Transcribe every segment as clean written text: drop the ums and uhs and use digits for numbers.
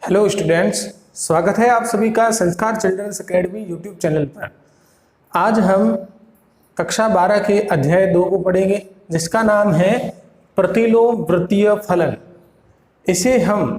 Hello students, स्वागत है आप सभी का संस्कार चिल्ड्रंस एकेडमी यूट्यूब चैनल पर। आज हम कक्षा 12 के अध्याय 2 को पढ़ेंगे, जिसका नाम है प्रतिलोम वृत्तीय फलन। इसे हम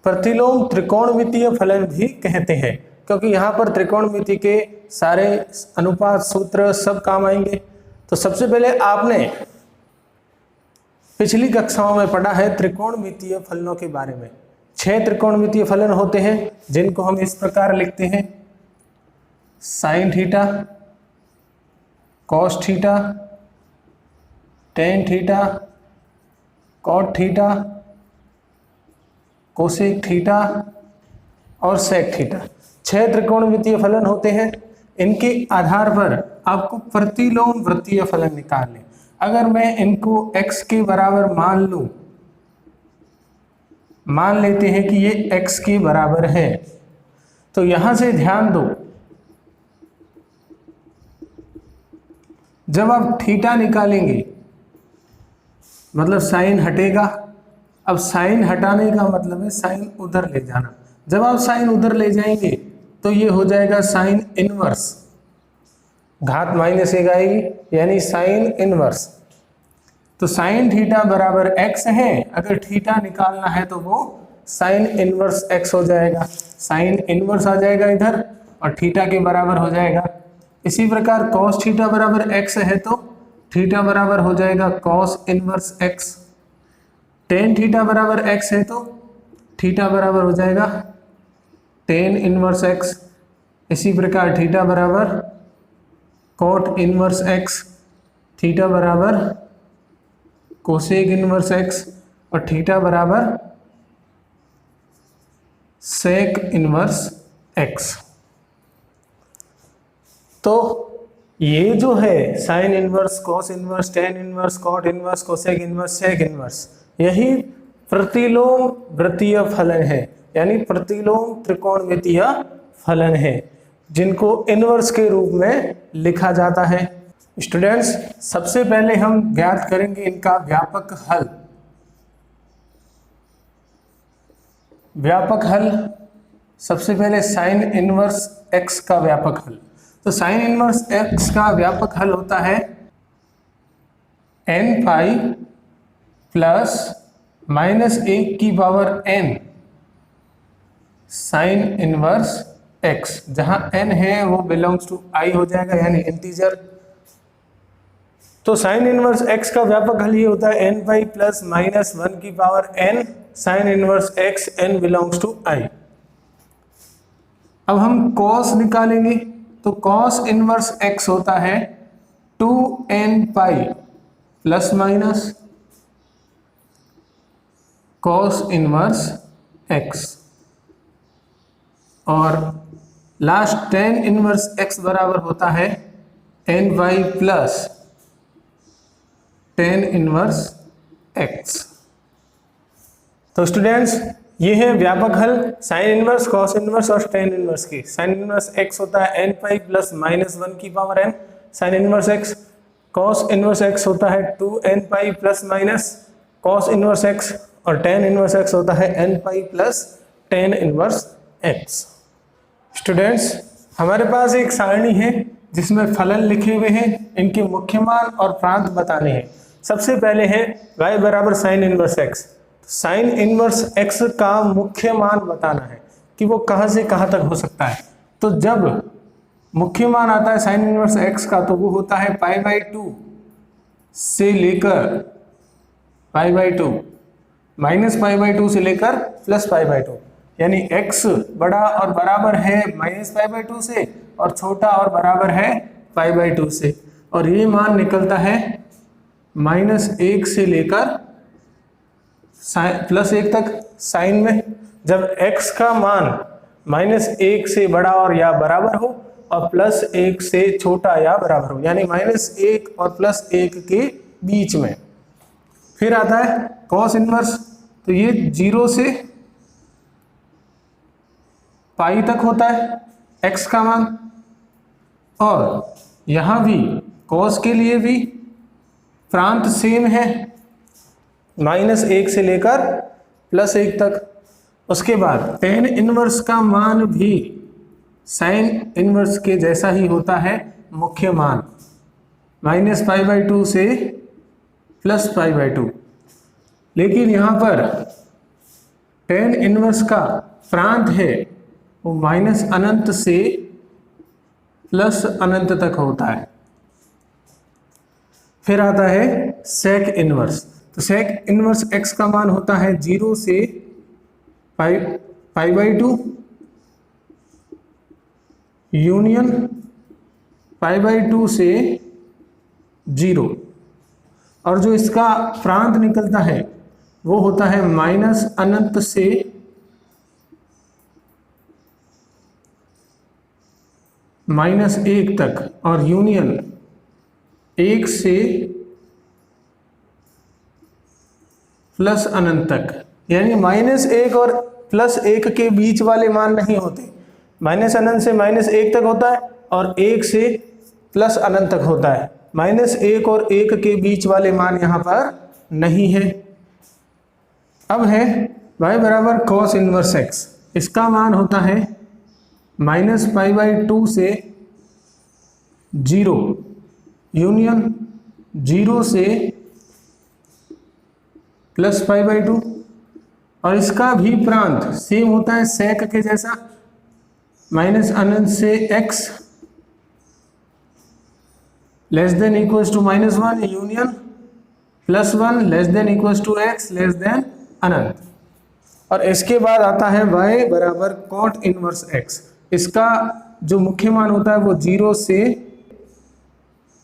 प्रतिलोम त्रिकोणमितीय फलन भी कहते हैं, क्योंकि यहाँ पर त्रिकोणमिति के सारे अनुपात सूत्र सब काम आएंगे। तो सबसे पहले आपने पिछली कक्षाओं में पढ़ा है त्रिकोणमितीय फलनों के बारे में। 6 त्रिकोणमितीय फलन होते हैं, जिनको हम इस प्रकार लिखते हैं: sine theta, cos theta, tan theta, cot theta, cosec theta और सेक थीटा। 6 त्रिकोणमितीय फलन होते हैं। इनके आधार पर आपको प्रतिलोम वृत्तीय फलन निकालने। अगर मैं इनको x के बराबर मान लूं, मान लेते हैं कि ये x के बराबर है, तो यहां से ध्यान दो, जब आप थीटा निकालेंगे मतलब साइन हटेगा। अब साइन हटाने का मतलब है साइन उधर ले जाना। जब आप साइन उधर ले जाएंगे तो ये हो जाएगा साइन इनवर्स, घात -1 आएगी, यानी साइन इनवर्स। तो साइन थीटा बराबर x है, अगर थीटा निकालना है तो वो साइन इनवर्स x हो जाएगा। साइन इनवर्स आ जाएगा इधर और थीटा के बराबर हो जाएगा। इसी प्रकार cos थीटा बराबर x है तो थीटा बराबर हो जाएगा cos inverse x। Tan theta बराबर x है तो थीटा बराबर हो जाएगा टेन इनवर्स x। इसी प्रकार थीटा बराबर cot इनवर्स x, थीटा बराबर कोसेक इनवर्स x और थीटा बराबर सेक इनवर्स x। तो ये जो है sine inverse, cos inverse, tan inverse, cot inverse, cosec inverse, sec inverse, यही प्रतिलोम वृत्तीय फलन है, यानी प्रतिलोम त्रिकोणमितीय फलन है, जिनको इनवर्स के रूप में लिखा जाता है। स्टूडेंट्स, सबसे पहले हम ज्ञात करेंगे इनका व्यापक हल। व्यापक हल सबसे पहले साइन इनवर्स x का व्यापक हल। तो साइन इनवर्स x का व्यापक हल होता है n पाई प्लस -1 की power n sine inverse x। जहां n है वो बिलोंग्स टू i हो जाएगा, यानी इंटीजर। तो साइन इनवर्स x का व्यापक हल ये होता है n पाई प्लस -1 की power n sine inverse x, n belongs to i। अब हम cos निकालेंगे, तो cos इनवर्स x होता है 2n pi plus minus cos inverse x, और लास्ट tan इनवर्स x बराबर होता है n pi plus tan inverse x। तो स्टूडेंट्स, ये है व्यापक हल साइन इनवर्स, कॉस इनवर्स और tan इनवर्स की। साइन इनवर्स x होता है n पाई प्लस -1 की power n sine inverse x। Cos inverse x होता है 2n pi plus minus cos inverse x, और tan इनवर्स x होता है n pi plus tan inverse x। Students, हमारे पास एक सारणी है जिसमें फलन लिखे हुए हैं, इनके मुख्य मान और प्रांत बताने हैं। सबसे पहले है y बराबर sign inverse x। Sign inverse x का मुख्य मान बताना है कि वो कहां से कहां तक हो सकता है। तो जब मुख्य मान आता है साइन इनवर्स x का, तो वो होता है π/2 से लेकर π/2, -π/2 से लेकर +π/2, यानी x बड़ा और बराबर है -π/2 से और छोटा और बराबर है π/2 से। और ये मान निकलता है -1 से लेकर +1 तक साइन में। जब x का मान -1 से बड़ा और या बराबर हो और +1 से छोटा या बराबर हो, यानी -1 और +1 के बीच में। फिर आता है cos इनवर्स, तो ये 0 से पाई तक होता है x का मान, और यहां भी cos के लिए भी प्रांत सेम है, -1 से लेकर +1 तक। उसके बाद टेन इनवर्स का मान भी साइन इनवर्स के जैसा ही होता है, मुख्य मान -π/2 से +π/2। लेकिन यहाँ पर टेन इनवर्स का प्रांत है वो -अनंत से +अनंत तक होता है। फिर आता है सेक इनवर्स। तो सेक इनवर्स x का मान होता है 0 से π/2 यूनियन π/2 से 0, और जो इसका प्रांत निकलता है वो होता है -अनंत से -1 तक, और यूनियन 1 से +अनंत तक। यानी -1 और +1 के बीच वाले मान नहीं होते, -अनंत से -1 तक होता है और 1 से +अनंत तक होता है। -1 और 1 के बीच वाले मान यहाँ पर नहीं है। अब है y बराबर cos इनवर्स x। इसका मान होता है -π/2 से 0 यूनियन 0 से +π/2, और इसका भी प्रांत सेम होता है सेक के जैसा, -अनंत से x < -1 यूनियन +1 < x अनंत। और इसके बाद आता है y बराबर cot इनवर्स x। इसका जो मुख्य मान होता है वो 0 से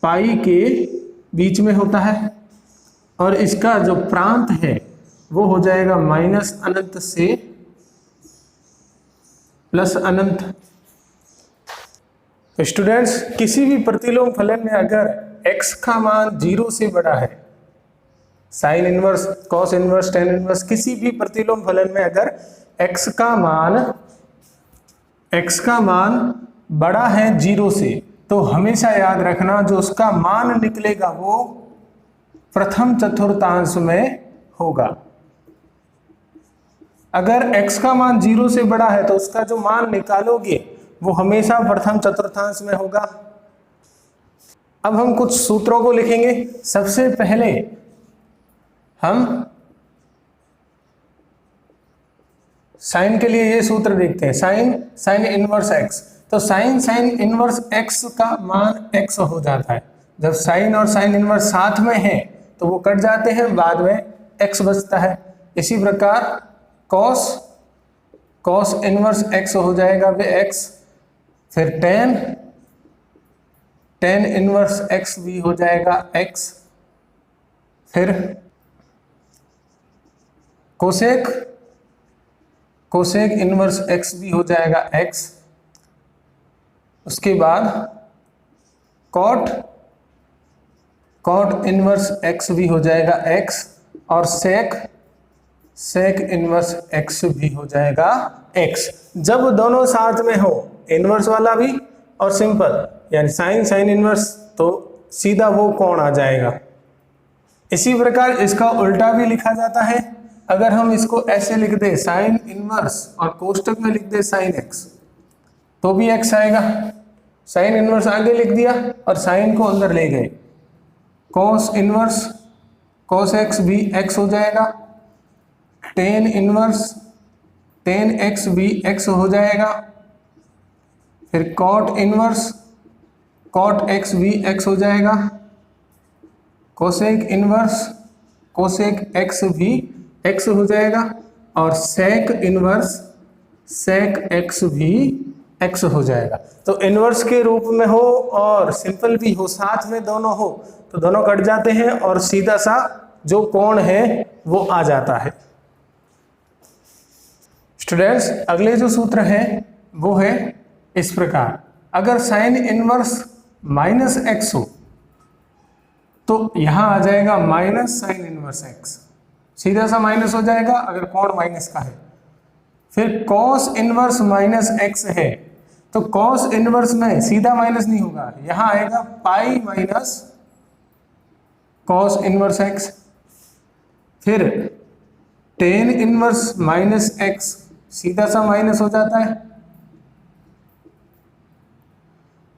पाई के बीच में होता है, और इसका जो प्रांत है वो हो जाएगा -अनंत से +अनंत। स्टूडेंट्स, किसी भी प्रतिलोम फलन में अगर x का मान 0 से बड़ा है, sine inverse, cos inverse, tan inverse, किसी भी प्रतिलोम फलन में अगर x का मान बड़ा है 0 से, तो हमेशा याद रखना जो उसका मान निकलेगा वो प्रथम चतुर्थांश में होगा। अगर x का मान 0 से बड़ा है तो उसका जो मान निकालोगे वो हमेशा प्रथम चतुर्थांश में होगा। अब हम कुछ सूत्रों को लिखेंगे। सबसे पहले हम साइन के लिए ये सूत्र देखते हैं, साइन इनवर्स x। तो साइन इनवर्स x का मान x हो जाता है। जब साइन और साइन इनवर्स साथ में है तो वो कट जाते हैं, बाद में x बचता है। इसी प्रकार कॉस इनवर्स x हो जाएगा वे x, फिर टेन इनवर्स x भी हो जाएगा x, फिर कोसेक इनवर्स x भी हो जाएगा x, उसके बाद कॉट इनवर्स x भी हो जाएगा x, और सेक इनवर्स x भी हो जाएगा x। जब दोनों साथ में हो, इनवर्स वाला भी और सिंपल, यानी साइन इनवर्स, तो सीधा वो कोण आ जाएगा। इसी प्रकार इसका उल्टा भी लिखा जाता है। अगर हम इसको ऐसे लिख दे साइन इनवर्स और कोष्टक में लिख दे साइन x, तो भी x आएगा। साइन इनवर्स आगे लिख दिया और साइन को अंदर ले गए, कॉस इनवर्स कॉस x भी x हो जाएगा, टेन इनवर्स टेन x भी x हो जाएगा, फिर कॉट इनवर्स कॉट x भी x हो जाएगा, कोसेक इनवर्स कोसेक x भी x हो जाएगा, और सेक इनवर्स सेक x भी x हो जाएगा। तो इनवर्स के रूप में हो और सिंपल भी हो, साथ में दोनों हो, तो दोनों कट जाते हैं और सीधा सा जो कोण है वो आ जाता है। स्टूडेंट्स, अगले जो सूत्र है वो है इस प्रकार। अगर साइन इनवर्स -x हो तो यहां आ जाएगा माइनस साइन इनवर्स x, सीधा सा माइनस हो जाएगा अगर कोण माइनस का है। फिर कॉस इनवर्स -x है तो कॉस इनवर्स में सीधा माइनस नहीं होगा, यहां आएगा pi minus cos inverse x। फिर टेन इनवर्स -x सीधा सा माइनस हो जाता है।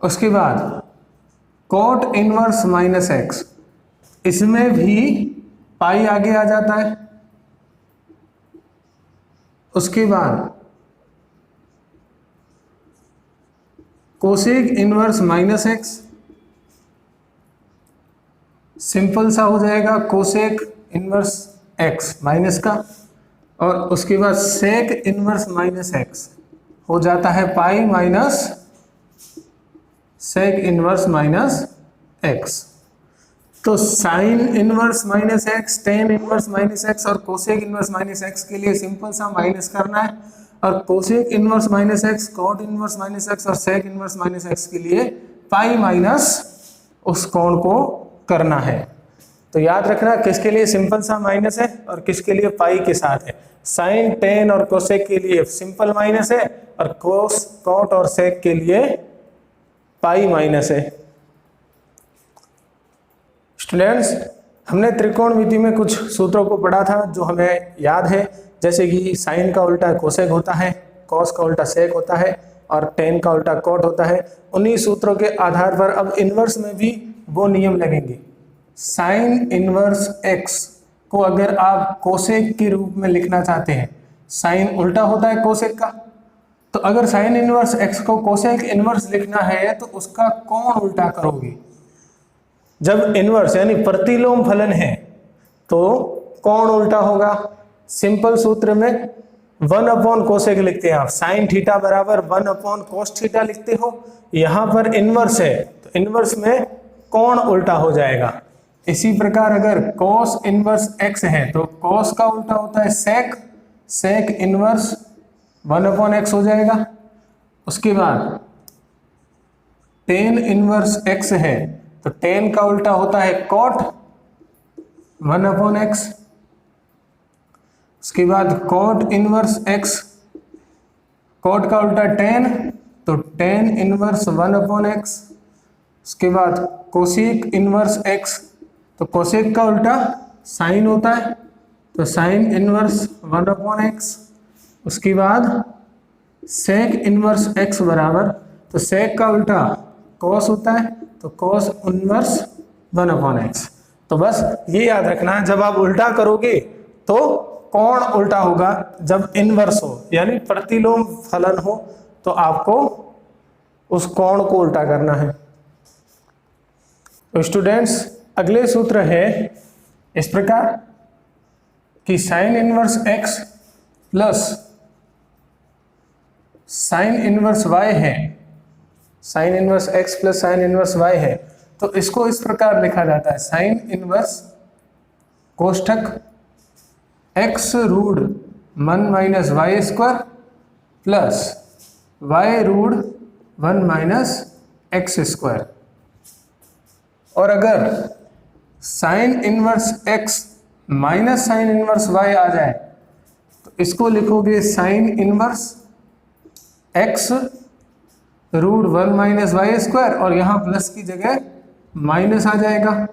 उसके बाद कॉट इनवर्स माइनस एक्स, इसमें भी पाई आगे आ जाता है। उसके बाद cosec inverse minus x, simple सा हो जाएगा कोसेक इनवर्स एक्स माइनस का, और उसके बाद सेक इनवर्स माइनस एक्स हो जाता है pi minus sec inverse minus x. तो sine inverse minus x, tan inverse minus x और कोसेक इनवर्स माइनस एक्स के लिए सिंपल सा माइनस करना है, और cosec inverse minus x, cot inverse minus x और सेक इनवर्स माइनस एक्स के लिए पाई माइनस उस कोण को करना है। तो याद रखना किसके लिए सिंपल सा माइनस है और किसके लिए पाई के साथ है। साइन, टेन और कोसेक के लिए सिंपल माइनस है, और कोस, कॉट और सेक के लिए पाई माइनस है। स्टूडेंट्स, हमने त्रिकोणमिति में कुछ सूत्रों को पढ़ा था जो हमें याद है, जैसे कि साइन का उल्टा कोसेक होता है, कॉस का उल्टा सेक होता है और टेन का उल्टा कॉट होता है। उन्हीं सूत्रों के आधार पर अब इनवर्स में भी वो नियम लगेंगे। साइन इनवर्स एक्स को अगर आप कोसेक के रूप में लिखना चाहते हैं, साइन उल्टा होता है कोसेक का, तो अगर साइन इनवर्स एक्स को कोसेक इनवर्स लिखना है तो उसका कोण उल्टा करोगे। जब इनवर्स यानी प्रतिलोम फलन है तो कोण उल्टा होगा। सिंपल सूत्र में 1 अपॉन कोसेक लिखते हैं आप, साइन थीटा बराबर 1 अपॉन कोस थीटा लिखते हो। यहां पर इनवर्स है तो इनवर्स में कोण उल्टा हो जाएगा। इसी प्रकार अगर कोस इनवर्स एक्स है तो कोस का उल्टा होता है सेक, सेक इनवर्स 1 अपॉन एक्स हो जाएगा। उसके बाद टेन इनवर्स एक्स है तो टेन का उल्टा होता है कॉट 1 अपॉन एक्स। उसके बाद कॉट इनवर्स एक्स, कॉट का उल्टा टेन तो टेन इनवर्स 1 अपॉन एक्स। उसके बाद कोसेक इनवर्स एक्स, तो कोसेक का उल्टा साइन होता है तो साइन इनवर्स 1 अपॉन एक्स। उसके बाद सेक इनवर्स एक्स बराबर, तो सेक का उल्टा कॉस होता है तो कॉस इनवर्स 1 अपॉन एक्स। तो बस ये याद रखना, जब आप उल्टा करोगे तो कोण उल्टा होगा। जब इनवर्स हो यानी प्रतिलोम फलन हो तो आपको उस कोण को उल्टा करना है। तो स्टूडेंट्स, अगले सूत्र है इस प्रकार कि sine inverse x plus sine inverse y है, sine inverse x plus sine inverse y है, तो इसको इस प्रकार लिखा जाता है साइन इनवर्स कोष्ठक x root 1 minus y square plus y root 1 minus x square. और अगर sine inverse x minus sine inverse y आ जाए तो इसको लिखोगे sine inverse x root 1 minus y square, और यहाँ प्लस की जगह माइनस आ जाएगा।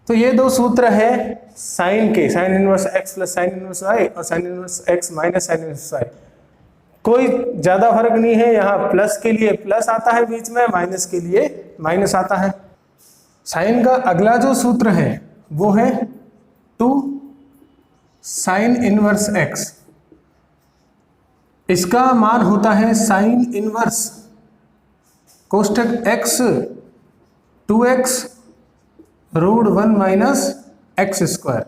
तो ये दो सूत्र है साइन के, sine inverse x plus sine inverse y और sine inverse x minus sine inverse y. कोई ज्यादा फर्क नहीं है, यहाँ प्लस के लिए प्लस आता है बीच में, माइनस के लिए माइनस आता है। साइन का अगला जो सूत्र है वो है 2 साइन इनवर्स एक्स। इसका मान होता है साइन इनवर्स कोष्ठक x 2x root 1 minus x square,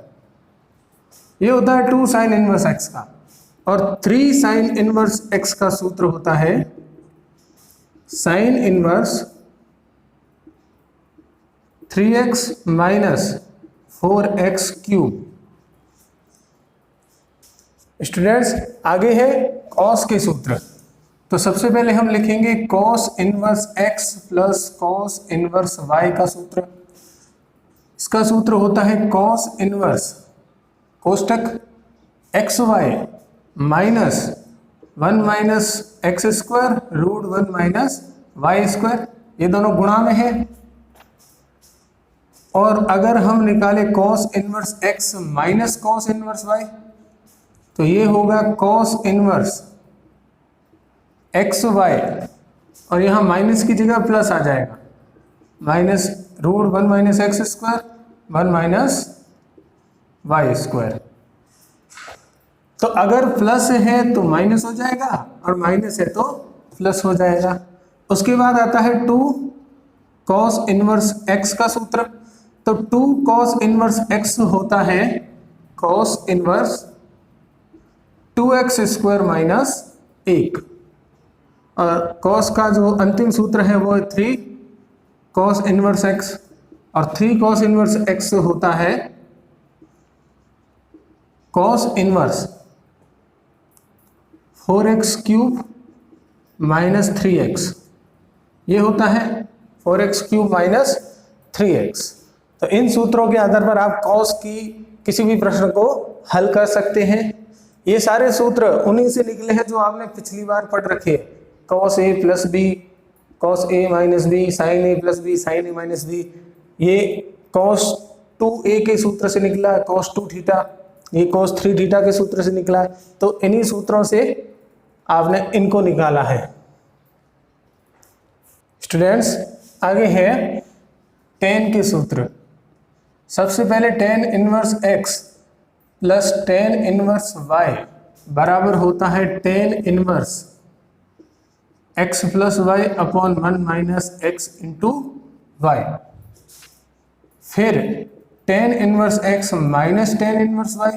ये होता है 2 साइन इनवर्स x का। और 3 साइन इनवर्स x का सूत्र होता है sine inverse 3x minus 4x cube. Students, आगे है कॉस के सूत्र। तो सबसे पहले हम लिखेंगे cos inverse x plus cos inverse y का सूत्र। इसका सूत्र होता है कॉस इनवर्स कोष्ठक x y minus 1 minus x square root 1 minus y square, ये दोनों गुणा में है। और अगर हम निकाले cos inverse x minus cos inverse y तो ये होगा cos इनवर्स एक्स वाई, और यहाँ माइनस की जगह प्लस आ जाएगा, minus root 1 minus x square 1 minus y square. तो अगर प्लस है तो माइनस हो जाएगा और माइनस है तो प्लस हो जाएगा। उसके बाद आता है 2 cos इनवर्स x का सूत्र। तो 2 cos इनवर्स x होता है cos inverse 2x square minus 1, और cos का जो अंतिम सूत्र है वो 3 cos इनवर्स x, और 3 cos इनवर्स x होता है cos inverse 4x cube minus 3x, ये होता है 4x क्यूब माइनस 3x। तो इन सूत्रों के आधार पर आप cos की किसी भी प्रश्न को हल कर सकते हैं। ये सारे सूत्र उन्हीं से निकले हैं जो आपने पिछली बार पढ़ रखे, cos a plus b, cos a minus b, sin a plus b, sin a minus b. ये cos 2a के सूत्र से निकला, cos 2 थीटा, ये cos 3 थीटा के सूत्र से निकला है। तो इन्हीं सूत्रों से आपने इनको निकाला है। स्टूडेंट्स, आगे है tan के सूत्र। सबसे पहले tan inverse x plus tan inverse y बराबर होता है tan inverse x plus y upon 1 minus x into y. फिर tan inverse x minus tan inverse y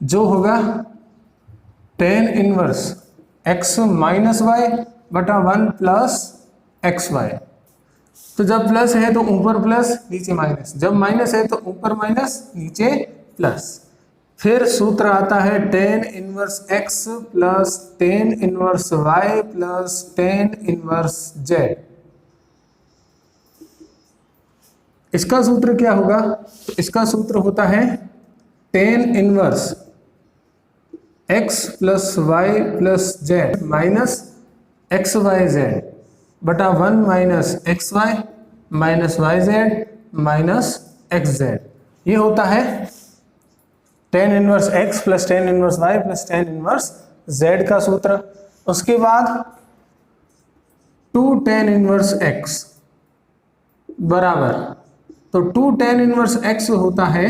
जो होगा tan inverse x minus y बटा 1 प्लस एक्स वाई। तो जब plus है तो ऊपर प्लस नीचे माइनस, जब माइनस है तो ऊपर माइनस नीचे प्लस। फिर सूत्र आता है tan inverse x plus tan inverse y plus tan inverse z। इसका सूत्र क्या होगा? तो इसका सूत्र होता है tan inverse x plus y plus z minus x y z बटा 1 minus x y minus y z minus x z. ये होता है tan inverse x plus tan inverse y plus tan inverse z का सूत्र। उसके बाद 2 tan inverse x बराबर, तो 2 tan इनवर्स x होता है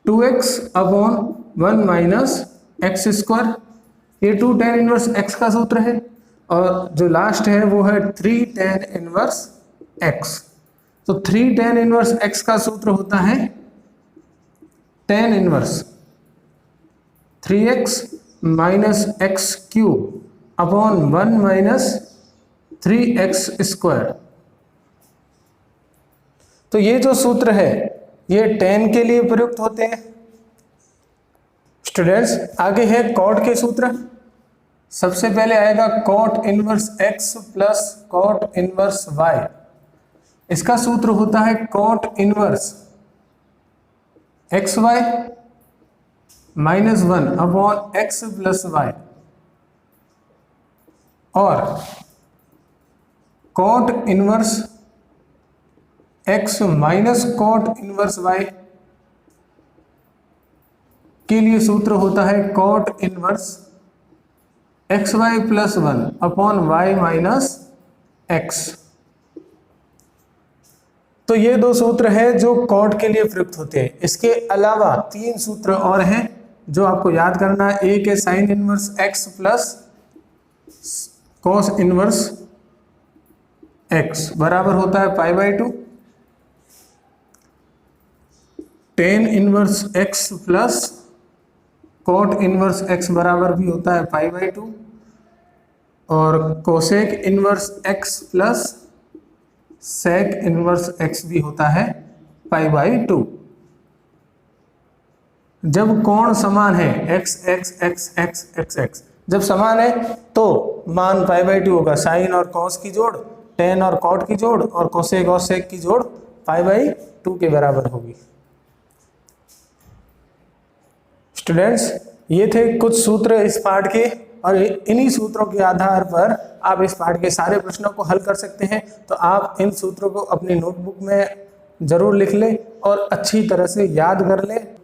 2x upon 1 minus x square. ये 2 tan इनवर्स x का सूत्र है, और जो लास्ट है वो है 3 tan इनवर्स x। तो 3 tan इनवर्स x का सूत्र होता है tan inverse 3x minus x cube upon 1 minus 3x square. तो ये जो सूत्र है ये tan के लिए प्रयुक्त होते हैं। स्टूडेंट्स, आगे है cot के सूत्र। सबसे पहले आएगा cot inverse x plus cot inverse y। इसका सूत्र होता है cot inverse x y minus 1 upon x plus y, और cot inverse x minus cot inverse y के लिए सूत्र होता है cot inverse x y plus 1 upon y minus x. तो ये दो सूत्र हैं जो cot के लिए प्रयुक्त होते हैं। इसके अलावा 3 सूत्र और हैं जो आपको याद करना है। एक है sine inverse x plus cos inverse x बराबर होता है pi by 2। tan inverse x plus cot inverse x बराबर भी होता है पाई बाई 2, और cosec inverse x plus sec inverse x भी होता है पाई बाई 2। जब कोण समान है x x x x x x, जब समान है तो मान पाई बाई 2 होगा। साइन और कॉस की जोड़, tan और cot की जोड़, और कोसेक और सेक की जोड़ पाई बाई 2 के बराबर होगी। स्टूडेंट्स, ये थे कुछ सूत्र इस पाठ के, और इन्हीं सूत्रों के आधार पर आप इस पाठ के सारे प्रश्नों को हल कर सकते हैं। तो आप इन सूत्रों को अपनी नोटबुक में ज़रूर लिख लें और अच्छी तरह से याद कर लें।